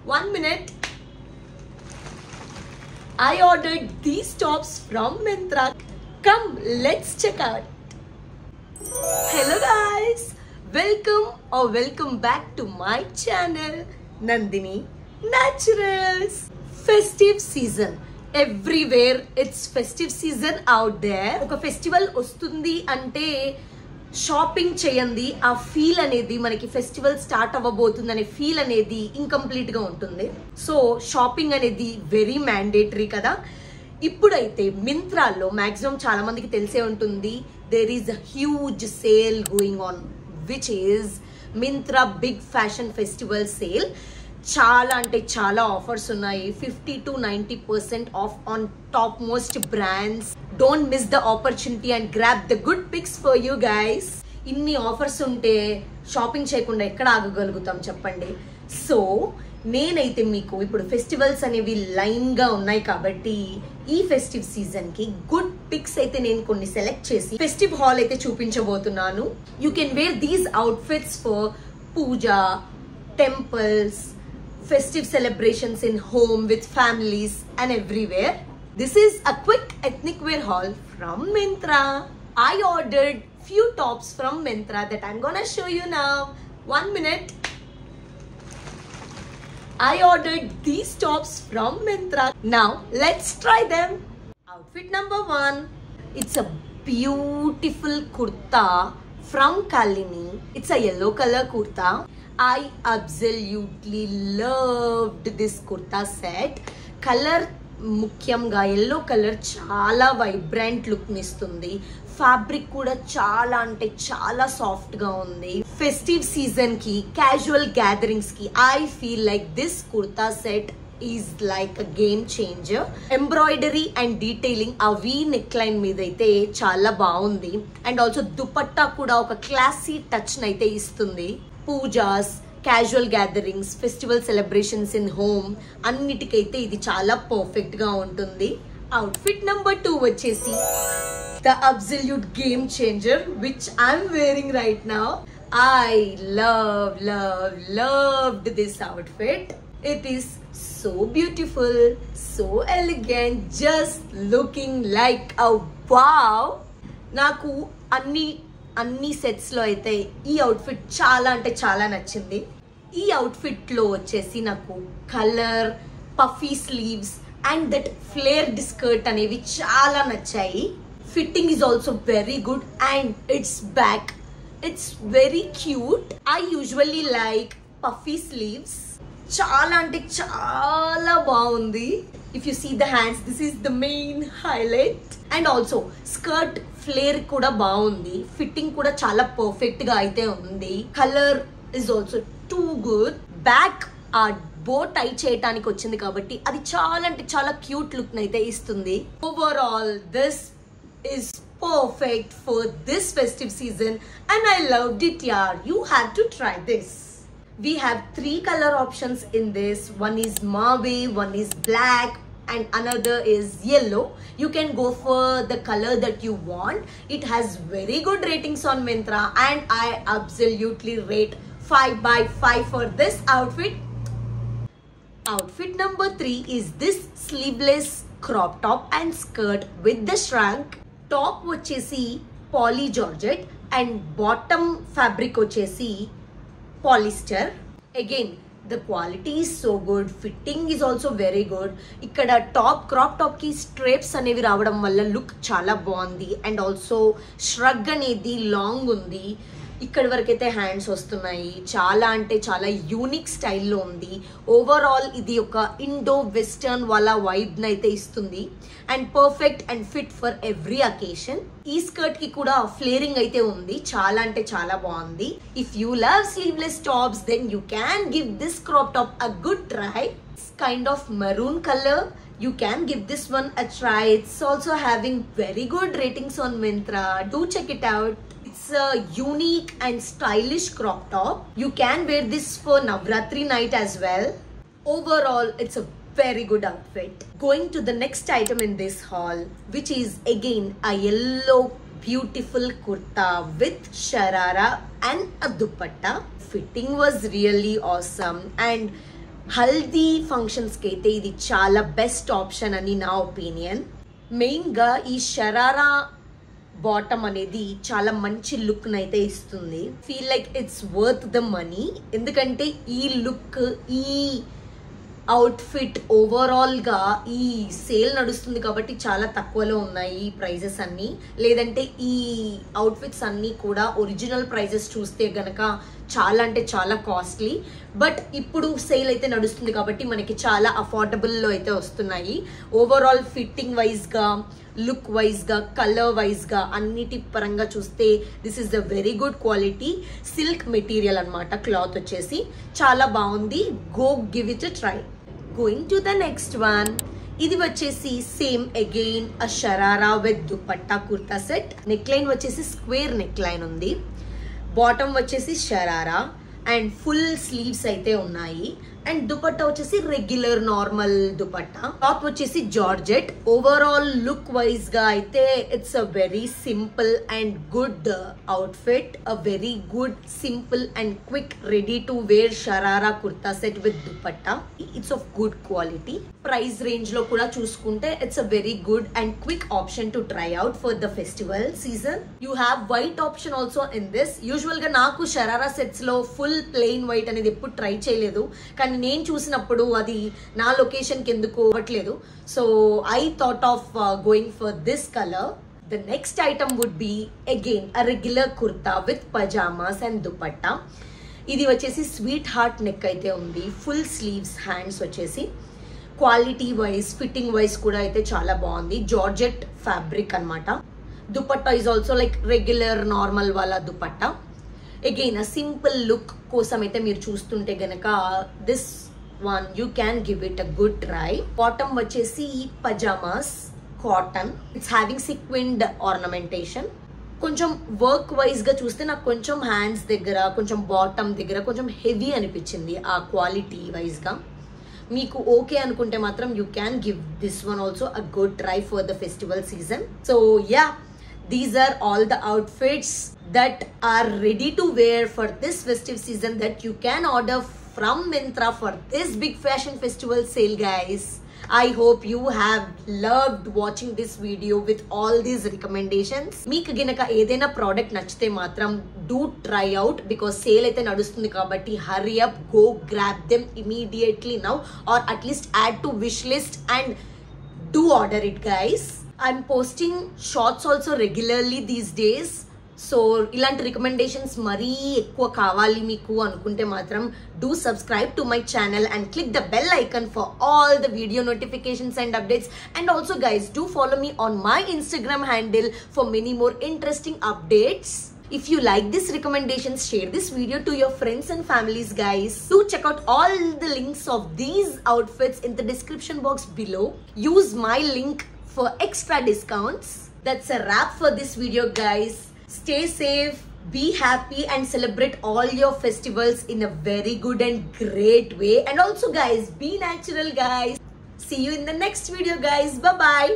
1 minute. I ordered these tops from Myntra. Come, let's check out. Hello guys, welcome back to my channel Nandini Naturals. Festive season. Everywhere it's festive season out there. Oka festival ostundi ante shopping చేయండి ఆ feel అనేది మనకి festival start అవ్వబోతుంది అనే feel అనేది incomplete గా ఉంటుంది. So shopping అనేది వెరీ మ్యాండేటరీ కదా. ఇప్పుడైతే మింత్రాలో మాక్సిమం చాలా మందికి తెలిసే ఉంటుంది, there is a huge sale going on which is Myntra big fashion festival sale. చాలా అంటే చాలా ఆఫర్స్ ఉన్నాయి. 50 to 90% off on top most brands. Don't miss the opportunity and grab the good picks for you guys. ఇన్ని offers ఉంటే shopping చేయకుండా ఎక్కడ ఆగగలుగుతాం చెప్పండి. So నేనైతే మీకు ఇప్పుడు ఫెస్టివల్స్ అనేవి లైన్ గా ఉన్నాయి కాబట్టి ఈ ఫెస్టివ్ సీజన్ కి గుడ్ పిక్స్ అయితే నేను కొన్ని సెలెక్ట్ చేసి ఫెస్టివ్ హాల్ అయితే చూపించబోతున్నాను. You can wear these outfits for puja, temples, festive celebrations in home with families and everywhere. This is a quick ethnic wear haul from Myntra. I ordered few tops from Myntra that I'm gonna show you now. 1 minute. I ordered these tops from Myntra. Now let's try them. Outfit number 1. It's a beautiful kurta from Kalini. It's a yellow color kurta. I absolutely loved this kurta set. Color ముఖ్యంగా yellow colour చాలా vibrant look నిస్తుంది. Fabric కూడా చాలా అంటే చాలా soft గా ఉంది. Festive season కి, casual gatherings కి I feel like this kurta set is like a game changer. Embroidery and detailing ఆ వీ నెక్ లైన్ మీద అయితే చాలా బాగుంది. అండ్ ఆల్సో దుపట్టా కూడా ఒక క్లాసీ టచ్ నైతే ఇస్తుంది. Pujas, casual gatherings, festival celebrations in home అన్నిటికైతే ఇది చాలా పర్ఫెక్ట్ గా ఉంటుంది. అవుట్ఫిట్ నెంబర్ 2 వచ్చేసి the absolute game changer which I'm wearing right now. I loved this outfit. It is so beautiful, so elegant, just looking like a wow. నాకు అన్ని sets లో అయితే ఈ అవుట్ఫిట్ చాలా అంటే చాలా నచ్చింది. ఈ అవుట్ఫిట్ లో వచ్చేసి నాకు colour, puffy sleeves and that flared skirt అనేవి చాలా నచ్చాయి. Fitting is also very good and it's back. It's very cute. I usually like puffy sleeves. చాలా అంటే చాలా బాగుంది. If you see the hands, this is the main highlight. And also skirt flare కూడా బాగుంది. Fitting కూడా చాలా perfect గా అయితే ఉంది. Colour is also too good. Back ఆ బో టై చేయడానికి వచ్చింది కాబట్టి అది చాలా అంటే చాలా క్యూట్ లుక్ అయితే ఇస్తుంది. Overall this is perfect for this festive season and I loved it యార్. You have to try this. We have 3 color options in this. One is mauve, one is black and another is yellow. You can go for the color that you want. It has very good ratings on Myntra and I absolutely rate 5/5 for this outfit. Outfit number 3 is this sleeveless crop top and skirt with the shrunk. Top vachesi poly georgette and bottom fabric vachesi polyester. Again the quality is so good. Fitting is also very good. ఇక్కడ top crop top కి స్ట్రేప్స్ అనేవి రావడం వల్ల look చాలా బాగుంది. And also shrug అనేది long ఉంది. ఇక్కడి వరకు అయితే హ్యాండ్స్ వస్తున్నాయి. చాలా అంటే చాలా యూనిక్ స్టైల్లో ఉంది. ఓవరాల్ ఇది ఒక ఇండో వెస్టర్న్ వాళ్ళ వైబ్ నైతే ఇస్తుంది. And perfect and fit for every occasion. ఈ స్కర్ట్ కి కూడా ఫ్లేరింగ్ అయితే ఉంది. చాలా అంటే చాలా బాగుంది. If you love sleeveless tops then you can give this crop top a good try. It's kind of maroon color. You can give this one a try. It's also having very good ratings on Myntra. Do check it out. It's a unique and stylish crop top. You can wear this for Navratri night as well. Overall, it's a very good outfit. Going to the next item in this haul, which is again a yellow beautiful kurta with sharara and a dupatta. Fitting was really awesome and haldi ఫంక్షన్స్కి అయితే ఇది చాలా best option అని నా opinion. మెయిన్గా ఈ sharara bottom అనేది చాలా మంచి లుక్ అయితే ఇస్తుంది. Feel like it's worth the money. ఎందుకంటే ఈ లుక్, ఈ అవుట్ఫిట్ ఓవరాల్గా ఈ సేల్ నడుస్తుంది కాబట్టి చాలా తక్కువలో ఉన్నాయి ఈ ప్రైజెస్ అన్నీ. లేదంటే ఈ అవుట్ఫిట్స్ అన్నీ కూడా ఒరిజినల్ ప్రైజెస్ చూస్తే గనక చాలా అంటే చాలా కాస్ట్లీ. బట్ ఇప్పుడు సేల్ అయితే నడుస్తుంది కాబట్టి మనకి చాలా అఫోర్డబుల్లో అయితే వస్తున్నాయి. ఓవరాల్ ఫిట్టింగ్ వైజ్గా, లుక్ వైజ్గా, కలర్ వైజ్గా అన్నిటి పరంగా చూస్తే this is a very good quality silk material అనమాట. క్లాత్ వచ్చేసి చాలా బాగుంది. Go give it a try. Going to the next one. ఇది వచ్చేసి same again a sharara with dupatta kurta set. Neck line వచ్చేసి స్క్వేర్ నెక్ లైన్ ఉంది. బాటమ్ వచ్చేసి షరారా అండ్ ఫుల్ స్లీవ్స్ అయితే ఉన్నాయి. అండ్ దుపట్టా వచ్చేసి రెగ్యులర్ నార్మల్ దుపట్టా. టాప్ వచ్చేసి జార్జెట్. ఓవరాల్ లుక్ వైజ్ గా అయితే it's a very simple and good outfit. A very good simple and quick ready to wear sharara kurta set with dupatta. It's of good quality. Price range లో కూడా చూసుకుంటే it's a very good and quick option to try out for the festival season. You have white option also in this. Usual గా నాకు sharara sets లో full plain white అనేది ఎప్పుడు try చేయలేదు, కానీ నేను చూసినప్పుడు అది నా లొకేషన్ కి ఎందుకు అవ్వట్లేదు. So I thought of going for this colour. The next item would be again a regular kurta with pyjamas and dupatta. ఇది వచ్చేసి స్వీట్ హార్ట్ నెక్ అయితే ఉంది. ఫుల్ స్లీవ్స్, హ్యాండ్స్ వచ్చేసి క్వాలిటీ వైజ్, ఫిట్టింగ్ వైజ్ కూడా అయితే చాలా బాగుంది. జార్జెట్ ఫ్యాబ్రిక్ అనమాట. Dupatta is also like regular normal వాళ్ళ dupatta. Again a simple look కోసం అయితే మీరు చూస్తుంటే గనక this one you can give it a good try. Bottom వచ్చేసి pyjamas cotton. It's having sequined ornamentation. కొంచెం వర్క్ వైజ్ గా చూస్తే నాకు కొంచెం హ్యాండ్స్ దగ్గర, కొంచెం బాటమ్ దగ్గర కొంచెం హెవీ అనిపించింది ఆ క్వాలిటీ వైజ్ గా. మీకు ఓకే అనుకుంటే మాత్రం you can give this one also a good try for the festival season. So yeah, these are all the outfits that are ready to wear for this festive season that you can order from Myntra for this big fashion festival sale, guys. I hope you have loved watching this video with all these recommendations. మీకు గనక ఏదైనా product నచ్చితే మాత్రం do try out because sale అయితే నడుస్తుంది కాబట్టి hurry up, go grab them immediately now or at least add to wish list and do order it, guys. I'm posting shorts also regularly these days. So ఇలాంటి recommendations మరీ ఎక్కువ కావాలి మీకు అనుకుంటే మాత్రం do subscribe to my channel and click the bell icon for all the video notifications and updates. And also guys, do follow me on my Instagram handle for many more interesting updates. If you like this recommendations, share this video to your friends and families, guys. Do check out all the links of these outfits in the description box below. Use my link for extra discounts. That's a wrap for this video, guys. Stay safe, be happy and celebrate all your festivals in a very good and great way. And also guys, be natural, guys. See you in the next video, guys. Bye bye.